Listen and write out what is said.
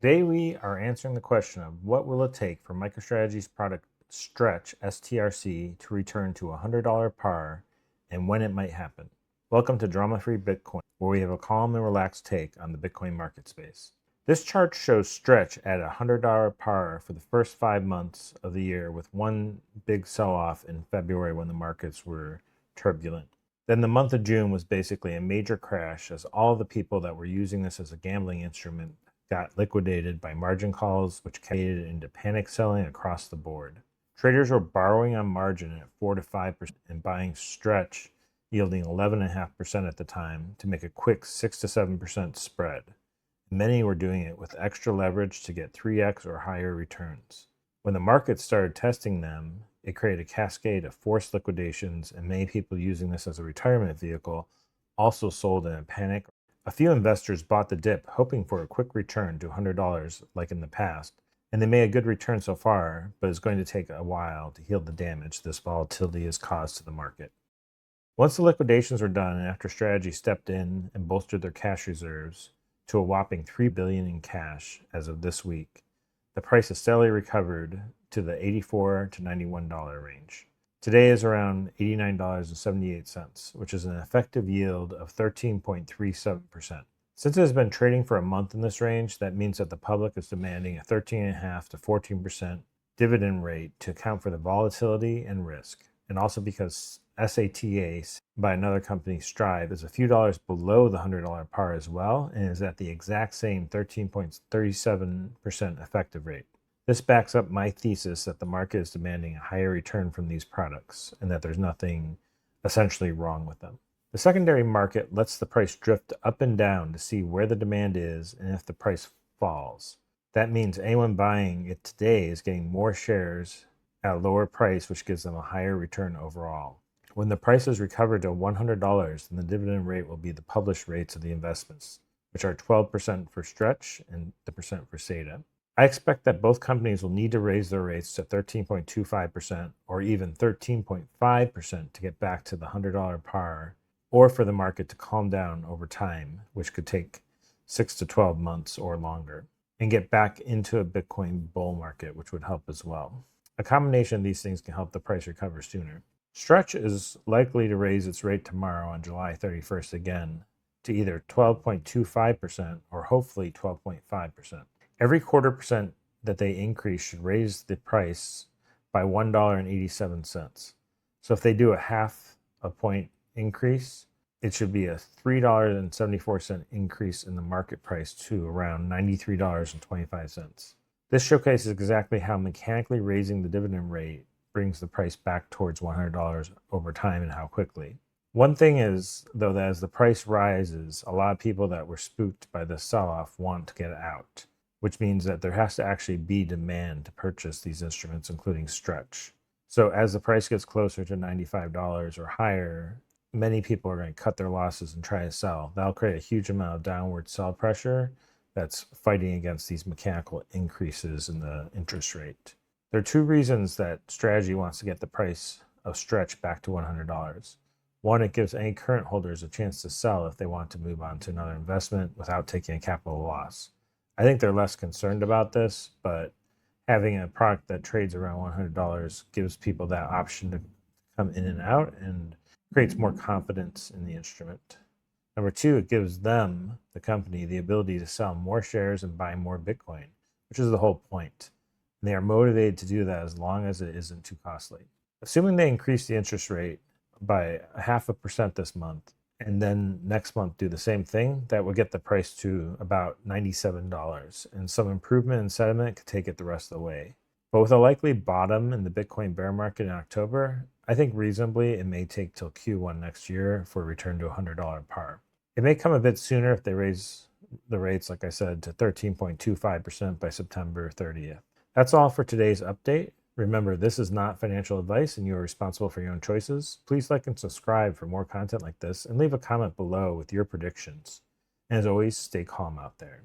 Today we are answering the question of what will it take for MicroStrategy's product Stretch STRC to return to $100 par and when it might happen. Welcome to Drama-Free Bitcoin, where we have a calm and relaxed take on the Bitcoin market space. This chart shows Stretch at $100 par for the first 5 months of the year, with one big sell-off in February when the markets were turbulent. Then the month of June was basically a major crash, as all the people that were using this as a gambling instrument got liquidated by margin calls, which carried into panic selling across the board. Traders were borrowing on margin at 4 to 5% and buying Stretch, yielding 11.5% at the time, to make a quick 6 to 7% spread. Many were doing it with extra leverage to get 3x or higher returns. When the market started testing them, it created a cascade of forced liquidations, and many people using this as a retirement vehicle also sold in a panic. A few investors bought the dip, hoping for a quick return to $100 like in the past, and they made a good return so far, but it's going to take a while to heal the damage this volatility has caused to the market. Once the liquidations were done and after Strategy stepped in and bolstered their cash reserves to a whopping $3 billion in cash as of this week, the price has steadily recovered to the $84 to $91 range. Today is around $89.78, which is an effective yield of 13.37%. Since it has been trading for a month in this range, that means that the public is demanding a 13.5% to 14% dividend rate to account for the volatility and risk, and also because SATA by another company, Strive, is a few dollars below the $100 par as well, and is at the exact same 13.37% effective rate. This backs up my thesis that the market is demanding a higher return from these products and that there's nothing essentially wrong with them. The secondary market lets the price drift up and down to see where the demand is and if the price falls. That means anyone buying it today is getting more shares at a lower price, which gives them a higher return overall. When the price is recovered to $100, then the dividend rate will be the published rates of the investments, which are 12% for Stretch and the percent for SATA. I expect that both companies will need to raise their rates to 13.25% or even 13.5% to get back to the $100 par, or for the market to calm down over time, which could take 6 to 12 months or longer, and get back into a Bitcoin bull market, which would help as well. A combination of these things can help the price recover sooner. Stretch is likely to raise its rate tomorrow on July 31st again to either 12.25% or hopefully 12.5%. Every 1/4% that they increase should raise the price by $1.87. So if they do a half a point increase, it should be a $3.74 increase in the market price to around $93.25. This showcases exactly how mechanically raising the dividend rate brings the price back towards $100 over time and how quickly. One thing is, though, that as the price rises, a lot of people that were spooked by the sell-off want to get out, which means that there has to actually be demand to purchase these instruments, including Stretch. So as the price gets closer to $95 or higher, many people are going to cut their losses and try to sell. That'll create a huge amount of downward sell pressure that's fighting against these mechanical increases in the interest rate. There are two reasons that Strategy wants to get the price of Stretch back to $100. One, it gives any current holders a chance to sell if they want to move on to another investment without taking a capital loss. I think they're less concerned about this, but having a product that trades around $100 gives people that option to come in and out and creates more confidence in the instrument. Number two, it gives them, the company, the ability to sell more shares and buy more Bitcoin, which is the whole point. And they are motivated to do that as long as it isn't too costly. Assuming they increase the interest rate by 0.5% this month, and then next month do the same thing, that will get the price to about $97, and some improvement in sentiment could take it the rest of the way. But with a likely bottom in the Bitcoin bear market in October, I think reasonably it may take till Q1 next year for a return to $100 par. It may come a bit sooner if they raise the rates, like I said, to 13.25% by September 30th. That's all for today's update. Remember, this is not financial advice and you are responsible for your own choices. Please like and subscribe for more content like this and leave a comment below with your predictions. And as always, stay calm out there.